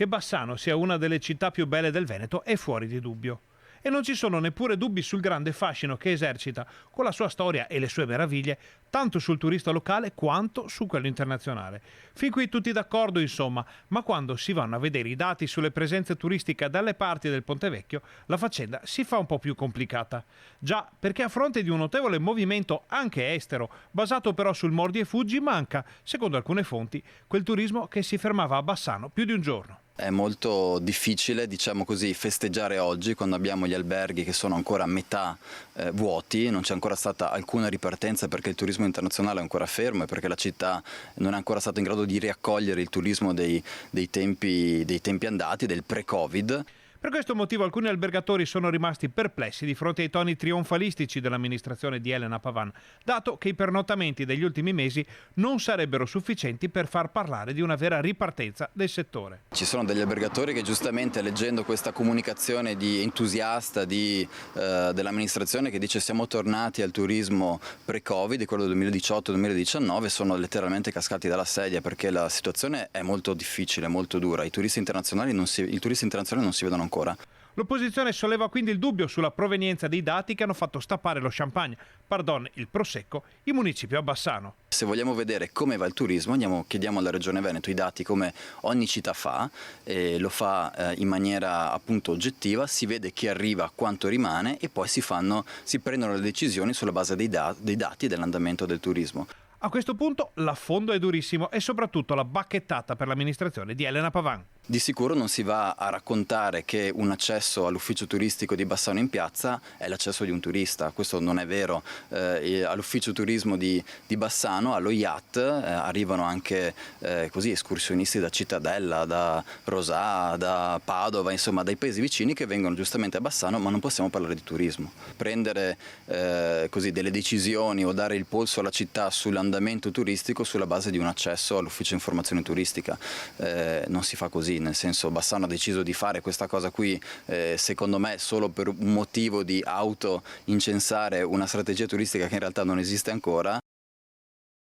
che Bassano sia una delle città più belle del Veneto è fuori di dubbio. E non ci sono neppure dubbi sul grande fascino che esercita, con la sua storia e le sue meraviglie, tanto sul turista locale quanto su quello internazionale. Fin qui tutti d'accordo, insomma, ma quando si vanno a vedere i dati sulle presenze turistiche dalle parti del Ponte Vecchio, la faccenda si fa un po' più complicata. Già, perché a fronte di un notevole movimento anche estero, basato però sul mordi e fuggi, manca, secondo alcune fonti, quel turismo che si fermava a Bassano più di un giorno. È molto difficile, diciamo così, festeggiare oggi quando abbiamo gli alberghi che sono ancora a metà vuoti, non c'è ancora stata alcuna ripartenza perché il turismo internazionale è ancora fermo e perché la città non è ancora stata in grado di riaccogliere il turismo dei tempi andati, del pre-Covid. Per questo motivo alcuni albergatori sono rimasti perplessi di fronte ai toni trionfalistici dell'amministrazione di Elena Pavan, dato che i pernottamenti degli ultimi mesi non sarebbero sufficienti per far parlare di una vera ripartenza del settore. Ci sono degli albergatori che giustamente, leggendo questa comunicazione di entusiasta dell'amministrazione che dice siamo tornati al turismo pre-Covid, quello del 2018-2019, sono letteralmente cascati dalla sedia perché la situazione è molto difficile, molto dura. I turisti internazionali non si vedono ancora. L'opposizione solleva quindi il dubbio sulla provenienza dei dati che hanno fatto stappare lo champagne, il prosecco, i municipi a Bassano. Se vogliamo vedere come va il turismo, chiediamo alla Regione Veneto i dati come ogni città fa, e lo fa in maniera appunto oggettiva, si vede chi arriva, quanto rimane e poi si prendono le decisioni sulla base dei dati dell'andamento del turismo. A questo punto l'affondo è durissimo e soprattutto la bacchettata per l'amministrazione di Elena Pavan. Di sicuro non si va a raccontare che un accesso all'ufficio turistico di Bassano in Piazza è l'accesso di un turista, questo non è vero. All'ufficio turismo di Bassano, allo yacht, arrivano anche escursionisti da Cittadella, da Rosà, da Padova, insomma dai paesi vicini che vengono giustamente a Bassano, ma non possiamo parlare di turismo. Prendere delle decisioni o dare il polso alla città sull'andamento turistico sulla base di un accesso all'ufficio informazione turistica non si fa così. Nel senso, Bassano ha deciso di fare questa cosa qui secondo me solo per un motivo di auto-incensare una strategia turistica che in realtà non esiste ancora